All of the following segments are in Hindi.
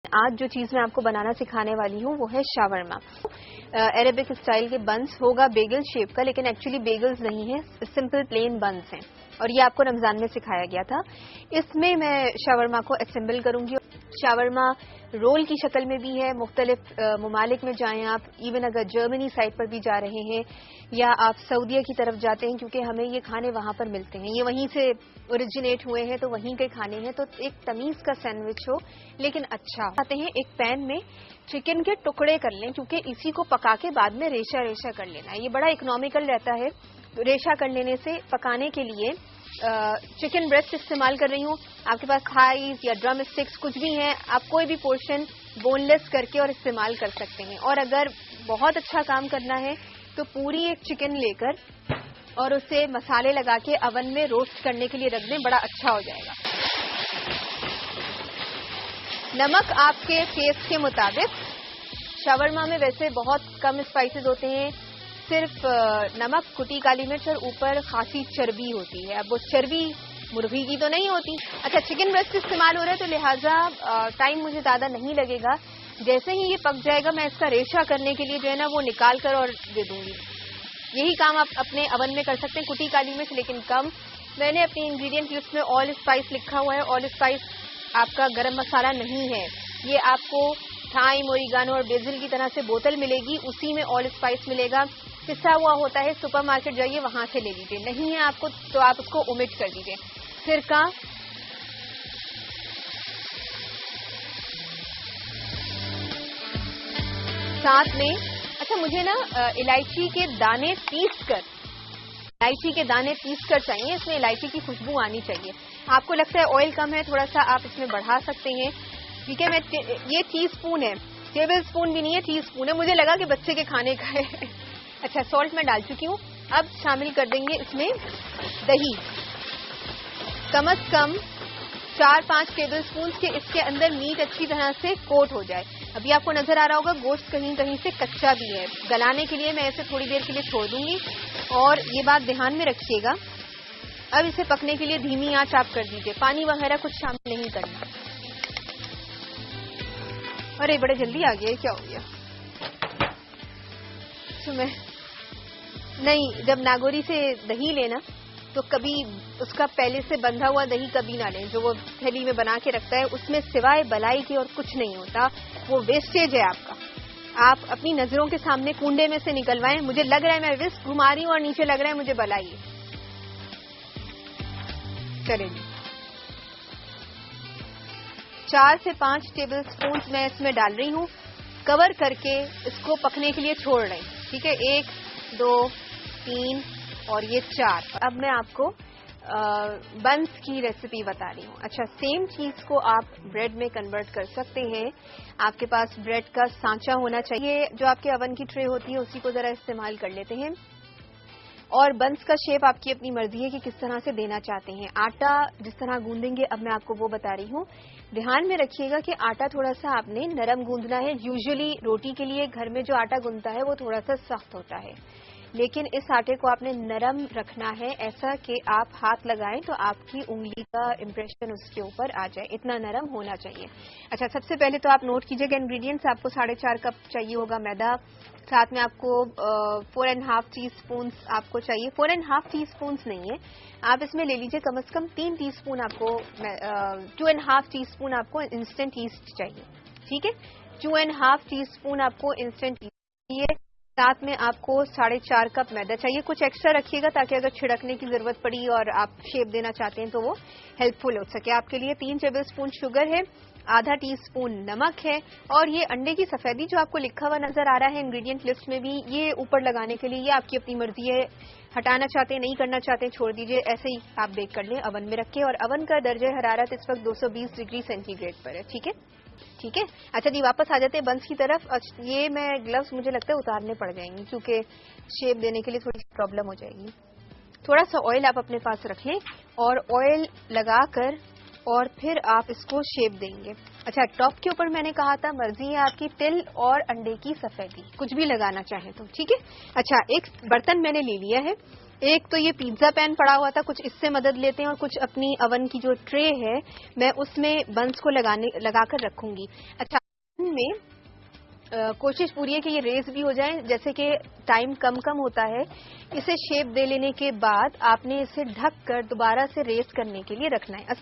आज जो चीज मैं आपको बनाना सिखाने वाली हूँ वो है शावरमा। अरेबिक स्टाइल के बंस होगा बेगल शेप का, लेकिन एक्चुअली बेगल्स नहीं है, सिंपल प्लेन बंस हैं और ये आपको रमजान में सिखाया गया था। इसमें मैं शावरमा को असेंबल करूंगी। शावरमा रोल की शक्ल में भी है, मुख्तलिफ ममालिक में जाएं आप, इवन अगर जर्मनी साइड पर भी जा रहे हैं या आप सऊदीया की तरफ जाते हैं, क्योंकि हमें ये खाने वहां पर मिलते हैं, ये वहीं से ओरिजिनेट हुए हैं तो वहीं के खाने हैं। तो एक तमीज का सैंडविच हो लेकिन अच्छा आते हैं। एक पैन में चिकन के टुकड़े कर लें, क्योंकि इसी को पका के बाद में रेशा रेशा कर लेना है, ये बड़ा इकोनॉमिकल रहता है। रेशा कर लेने से पकाने के लिए चिकन ब्रेस्ट इस्तेमाल कर रही हूँ। आपके पास थाइस या ड्रम स्टिक्स कुछ भी हैं, आप कोई भी पोर्शन बोनलेस करके और इस्तेमाल कर सकते हैं। और अगर बहुत अच्छा काम करना है तो पूरी एक चिकन लेकर और उसे मसाले लगा के अवन में रोस्ट करने के लिए रख दें, बड़ा अच्छा हो जाएगा। नमक आपके टेस्ट के मुताबिक। शावरमा में वैसे बहुत कम स्पाइसेस होते हैं, सिर्फ नमक, कुटी काली मिर्च और ऊपर खासी चर्बी होती है। अब वो चर्बी मुर्गी की तो नहीं होती। अच्छा, चिकन ब्रेस्ट इस्तेमाल हो रहा है तो लिहाजा टाइम मुझे ज्यादा नहीं लगेगा। जैसे ही ये पक जाएगा मैं इसका रेशा करने के लिए जो है ना वो निकाल कर और दे दूंगी। यही काम आप अपने अवन में कर सकते हैं। कुटी काली मिर्च लेकिन कम। मैंने अपनी इंग्रेडिएंट लिस्ट में ऑल स्पाइस लिखा हुआ है। ऑल स्पाइस आपका गरम मसाला नहीं है, ये आपको थाइम, ओरिगानो और बेसिल की तरह से बोतल मिलेगी, उसी में ऑल स्पाइस मिलेगा। पिसा हुआ होता है, सुपरमार्केट जाइए वहां से ले लीजिए। नहीं है आपको तो आप उसको ओमिट कर दीजिए। सिरका, साथ में अच्छा मुझे ना इलायची के दाने पीस कर चाहिए। इसमें इलायची की खुशबू आनी चाहिए। आपको लगता है ऑयल कम है, थोड़ा सा आप इसमें बढ़ा सकते हैं। ठीक है, मैं ये टीस्पून है, टेबल स्पून भी नहीं है, टीस्पून है। मुझे लगा कि बच्चे के खाने का है। अच्छा, सॉल्ट मैं डाल चुकी हूँ। अब शामिल कर देंगे इसमें दही, कम से कम 4-5 टेबल स्पून के। इसके अंदर मीट अच्छी तरह से कोट हो जाए। अभी आपको नजर आ रहा होगा गोश्त कहीं कहीं से कच्चा भी है। गलाने के लिए मैं इसे थोड़ी देर के लिए छोड़ दूंगी और ये बात ध्यान में रखिएगा। अब इसे पकने के लिए धीमी आंच आप कर दीजिए, पानी वगैरह कुछ शामिल नहीं करना। अरे बड़े जल्दी आ गया, क्या हो गया? मैं नहीं, जब नागोरी से दही लेना तो कभी उसका पहले से बंधा हुआ दही कभी ना लें। जो वो थैली में बना के रखता है उसमें सिवाय बलाई के और कुछ नहीं होता, वो वेस्टेज है आपका। आप अपनी नजरों के सामने कुंडे में से निकलवाएं। मुझे लग रहा है मैं विस्क घुमा रही हूँ और नीचे लग रहा है मुझे बलाई। चलिए, 4 से 5 टेबल स्पून मैं इसमें डाल रही हूँ। कवर करके इसको पकने के लिए छोड़ रहे हैं। ठीक है, 1, 2, 3 और ये 4। अब मैं आपको बंस की रेसिपी बता रही हूँ। अच्छा, सेम चीज को आप ब्रेड में कन्वर्ट कर सकते हैं। आपके पास ब्रेड का सांचा होना चाहिए। जो आपके अवन की ट्रे होती है उसी को जरा इस्तेमाल कर लेते हैं। और बंस का शेप आपकी अपनी मर्जी है कि किस तरह से देना चाहते हैं। आटा जिस तरह गूंदेंगे अब मैं आपको वो बता रही हूँ। ध्यान में रखिएगा कि आटा थोड़ा सा आपने नरम गूंदना है। यूजुअली रोटी के लिए घर में जो आटा गूंदता है वो थोड़ा सा सख्त होता है, लेकिन इस आटे को आपने नरम रखना है, ऐसा कि आप हाथ लगाएं तो आपकी उंगली का इंप्रेशन उसके ऊपर आ जाए, इतना नरम होना चाहिए। अच्छा, सबसे पहले तो आप नोट कीजिएगा इंग्रेडिएंट्स। आपको 4.5 कप चाहिए होगा मैदा, साथ में आपको 4.5 टीस्पून आपको चाहिए। 4.5 टीस्पून नहीं है, आप इसमें ले लीजिए कम से कम 3 टीस्पून आपको 2.5 टीस्पून आपको इंस्टेंट ईस्ट चाहिए। ठीक है, 2.5 टीस्पून आपको इंस्टेंट ईस्ट चाहिए। साथ में आपको 4.5 कप मैदा चाहिए। कुछ एक्स्ट्रा रखिएगा ताकि अगर छिड़कने की जरूरत पड़ी और आप शेप देना चाहते हैं तो वो हेल्पफुल हो सके आपके लिए। 3 टेबल स्पून शुगर है, आधा टीस्पून नमक है और ये अंडे की सफेदी जो आपको लिखा हुआ नजर आ रहा है इंग्रेडिएंट लिस्ट में भी, ये ऊपर लगाने के लिए, ये आपकी अपनी मर्जी है। हटाना चाहते हैं, नहीं करना चाहते हैं, छोड़ दीजिए, ऐसे ही आप बेक कर लें अवन में रख के। और अवन का दर्जे हरारत इस वक्त 220 डिग्री सेंटीग्रेड पर है। ठीक है, ठीक है। अच्छा जी, वापस आ जाते हैं बंस की तरफ। ये मैं ग्लव्स मुझे लगता है उतारने पड़ जाएंगी क्योंकि शेप देने के लिए थोड़ी प्रॉब्लम हो जाएगी। थोड़ा सा ऑयल आप अपने पास रख लें और ऑयल लगाकर और फिर आप इसको शेप देंगे। अच्छा, टॉप के ऊपर मैंने कहा था मर्जी है आपकी, तिल और अंडे की सफेदी कुछ भी लगाना चाहे तो। ठीक है। अच्छा, एक बर्तन मैंने ले लिया है, एक तो ये पिज्जा पैन पड़ा हुआ था, कुछ इससे मदद लेते हैं और कुछ अपनी अवन की जो ट्रे है मैं उसमें बंस को लगाकर रखूंगी। अच्छा, में कोशिश पूरी है कि ये रेस भी हो जाए, जैसे कि टाइम कम कम होता है। इसे शेप दे लेने के बाद आपने इसे ढक कर दोबारा से रेस करने के लिए रखना है।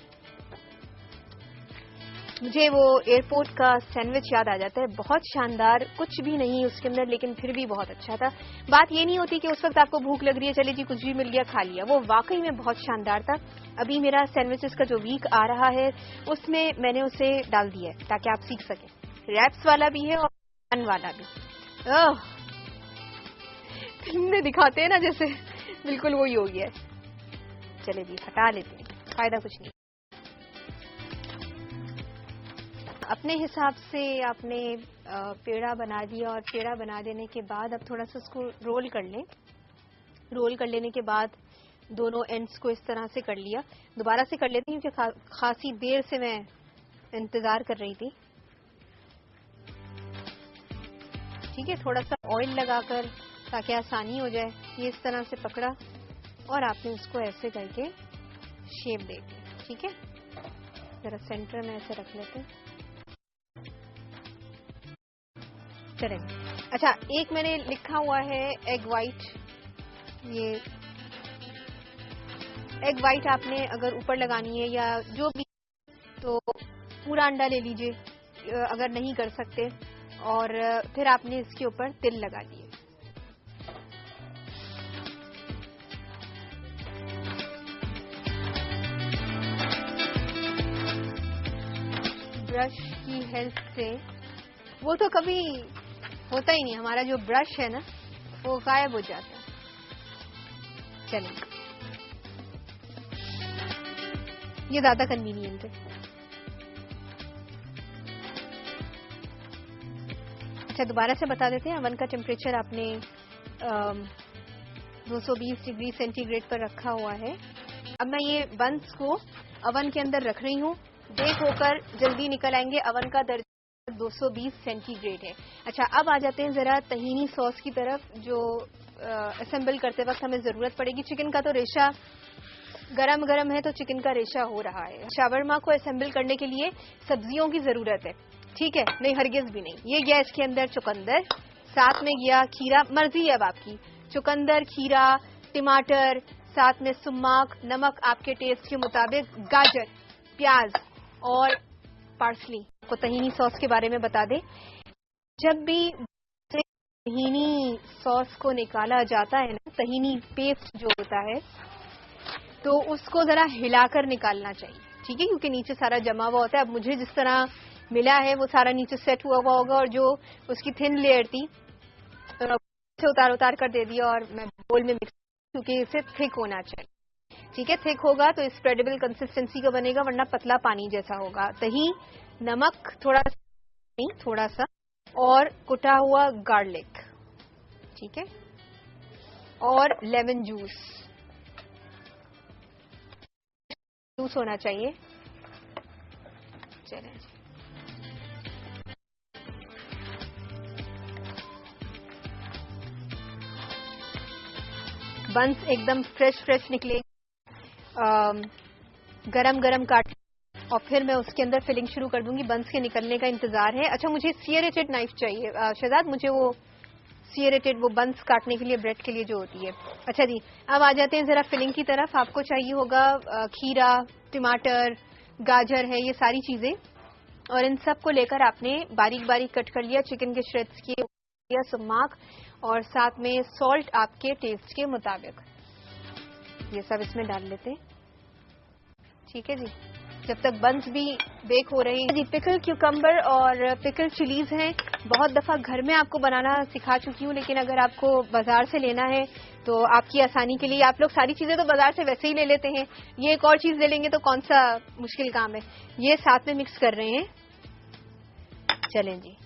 मुझे वो एयरपोर्ट का सैंडविच याद आ जाता है, बहुत शानदार, कुछ भी नहीं उसके अंदर लेकिन फिर भी बहुत अच्छा था। बात ये नहीं होती कि उस वक्त आपको भूख लग रही है, चले जी कुछ भी मिल गया खा लिया, वो वाकई में बहुत शानदार था। अभी मेरा सैंडविचेस का जो वीक आ रहा है उसमें मैंने उसे डाल दिया है ताकि आप सीख सकें। रैप्स वाला भी है और बन वाला भी। फिल्म में दिखाते हैं ना जैसे, बिल्कुल वही हो गया है। चले जी हटा लेते हैं, फायदा कुछ नहीं। अपने हिसाब से आपने पेड़ा बना दिया और पेड़ा बना देने के बाद अब थोड़ा सा उसको रोल कर लें। रोल कर लेने के बाद दोनों एंड्स को इस तरह से कर लिया। दोबारा से कर लेती हूँ क्योंकि खासी देर से मैं इंतजार कर रही थी। ठीक है, थोड़ा सा ऑयल लगाकर ताकि आसानी हो जाए। ये इस तरह से पकड़ा और आपने उसको ऐसे करके शेप दे दी। ठीक है, जरा सेंटर में ऐसे रख लेते हैं। चलें। अच्छा, एक मैंने लिखा हुआ है एग वाइट। ये एग वाइट आपने अगर ऊपर लगानी है या जो भी, तो पूरा अंडा ले लीजिए अगर नहीं कर सकते, और फिर आपने इसके ऊपर तिल लगा दिए। ब्रश की हेल्प से वो तो कभी होता ही नहीं, हमारा जो ब्रश है ना वो गायब हो जाता है। चलिए, ये ज्यादा कन्वीनियंट है। अच्छा, दोबारा से बता देते हैं, अवन का टेम्परेचर आपने 220 डिग्री सेंटीग्रेड पर रखा हुआ है। अब मैं ये बंस को अवन के अंदर रख रही हूँ। बेक होकर जल्दी निकल आएंगे। अवन का दर्जा 220 सेंटीग्रेड है। अच्छा, अब आ जाते हैं जरा तहीनी सॉस की तरफ, जो असेंबल करते वक्त हमें जरूरत पड़ेगी। चिकन का तो रेशा गरम गरम है तो चिकन का रेशा हो रहा है। शावरमा को असेंबल करने के लिए सब्जियों की जरूरत है। ठीक है, नहीं हरगिज भी नहीं। ये गया इसके अंदर चुकंदर, साथ में गया खीरा, मर्जी है अब आपकी, चुकंदर, खीरा, टमाटर, साथ में सुमाक, नमक आपके टेस्ट के मुताबिक, गाजर, प्याज और पार्सली। को तहीनी सॉस के बारे में बता दें, जब भी तहीनी सॉस को निकाला जाता है ना, तहीनी पेस्ट जो होता है, तो उसको जरा हिलाकर निकालना चाहिए। ठीक है, क्योंकि नीचे सारा जमा हुआ होता है। अब मुझे जिस तरह मिला है वो सारा नीचे सेट हुआ हुआ होगा, और जो उसकी थिन लेयर थी तो उतार उतार कर दे दिया और मैं बोल में मिक्स, क्योंकि इसे थिक होना चाहिए। ठीक है, थिक होगा तो स्प्रेडेबल कंसिस्टेंसी का बनेगा, वरना पतला पानी जैसा होगा। दही, नमक थोड़ा सा, नहीं थोड़ा सा, और कुटा हुआ गार्लिक। ठीक है, और लेमन जूस होना चाहिए। चलें, बंस एकदम फ्रेश निकले, गरम गरम काट, और फिर मैं उसके अंदर फिलिंग शुरू कर दूंगी। बंस के निकलने का इंतजार है। अच्छा, मुझे सियरेटेड नाइफ चाहिए शहजाद, मुझे वो सियरेटेड, वो बंस काटने के लिए, ब्रेड के लिए जो होती है। अच्छा जी, अब आ जाते हैं जरा फिलिंग की तरफ। आपको चाहिए होगा खीरा, टमाटर, गाजर है, ये सारी चीजें, और इन सब को लेकर आपने बारीक बारीक कट कर लिया। चिकन के श्रेड्स किए, सुमाक, और साथ में सॉल्ट आपके टेस्ट के मुताबिक। ये सब इसमें डाल लेते हैं। ठीक है जी, जब तक बंस भी बेक हो रही है जी। पिकल क्यूकम्बर और पिकल चिलीज हैं, बहुत दफा घर में आपको बनाना सिखा चुकी हूँ, लेकिन अगर आपको बाजार से लेना है तो आपकी आसानी के लिए, आप लोग सारी चीजें तो बाजार से वैसे ही ले लेते हैं, ये एक और चीज ले लेंगे तो कौन सा मुश्किल काम है। ये साथ में मिक्स कर रहे हैं। चलें जी,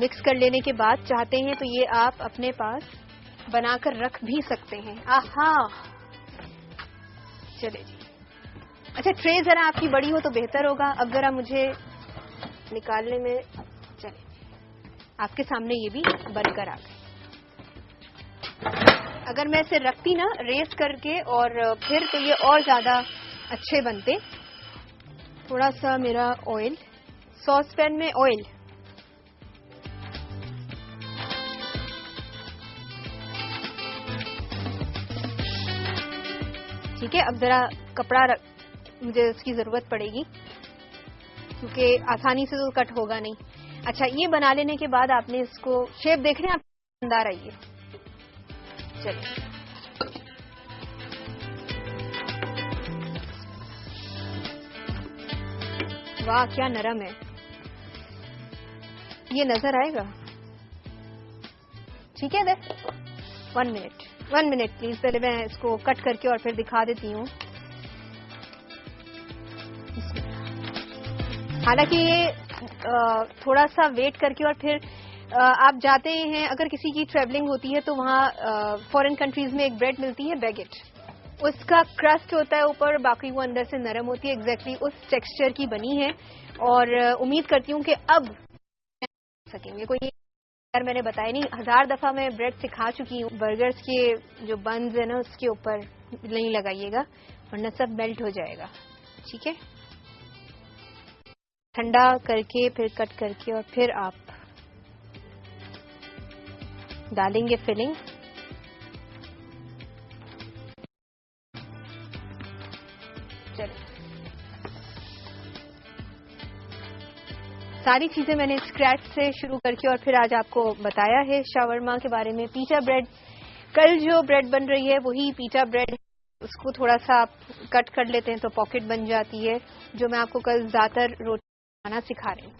मिक्स कर लेने के बाद चाहते हैं तो ये आप अपने पास बनाकर रख भी सकते हैं। आहा, चले जी। अच्छा, ट्रे जरा आपकी बड़ी हो तो बेहतर होगा। अब जरा मुझे निकालने में, चले, आपके सामने ये भी बनकर आ गए। अगर मैं इसे रखती ना रेस करके और फिर तो ये और ज्यादा अच्छे बनते। थोड़ा सा मेरा ऑयल, सॉस पैन में ऑयल, ठीक है। अब जरा कपड़ा मुझे इसकी जरूरत पड़ेगी क्योंकि आसानी से तो कट होगा नहीं। अच्छा, ये बना लेने के बाद आपने इसको शेप देख रहे हैं, आप अंदर आइए। चलिए, वाह क्या नरम है, ये नजर आएगा। ठीक है, 1 मिनट प्लीज, पहले मैं इसको कट करके और फिर दिखा देती हूँ। हालांकि ये थोड़ा सा वेट करके और फिर आप जाते हैं, अगर किसी की ट्रेवलिंग होती है तो वहाँ फॉरेन कंट्रीज में एक ब्रेड मिलती है बैगेट, उसका क्रस्ट होता है ऊपर, बाकी वो अंदर से नरम होती है। एग्जैक्टली उस टेक्सचर की बनी है और उम्मीद करती हूँ कि अब सकेंगे कोई। यार मैंने बताया नहीं, 1000 दफा मैं ब्रेड सिखा चुकी हूँ। बर्गर्स के जो बन्स है ना उसके ऊपर नहीं लगाइएगा वरना सब मेल्ट हो जाएगा। ठीक है, ठंडा करके फिर कट करके और फिर आप डालेंगे फिलिंग। चलिए, सारी चीजें मैंने स्क्रैच से शुरू करके और फिर आज आपको बताया है शावरमा के बारे में। पिज़्ज़ा ब्रेड, कल जो ब्रेड बन रही है वही पिज़्ज़ा ब्रेड है, उसको थोड़ा सा आप कट कर लेते हैं तो पॉकेट बन जाती है, जो मैं आपको कल ज्यादातर रोटी बनाना सिखा रही हूँ।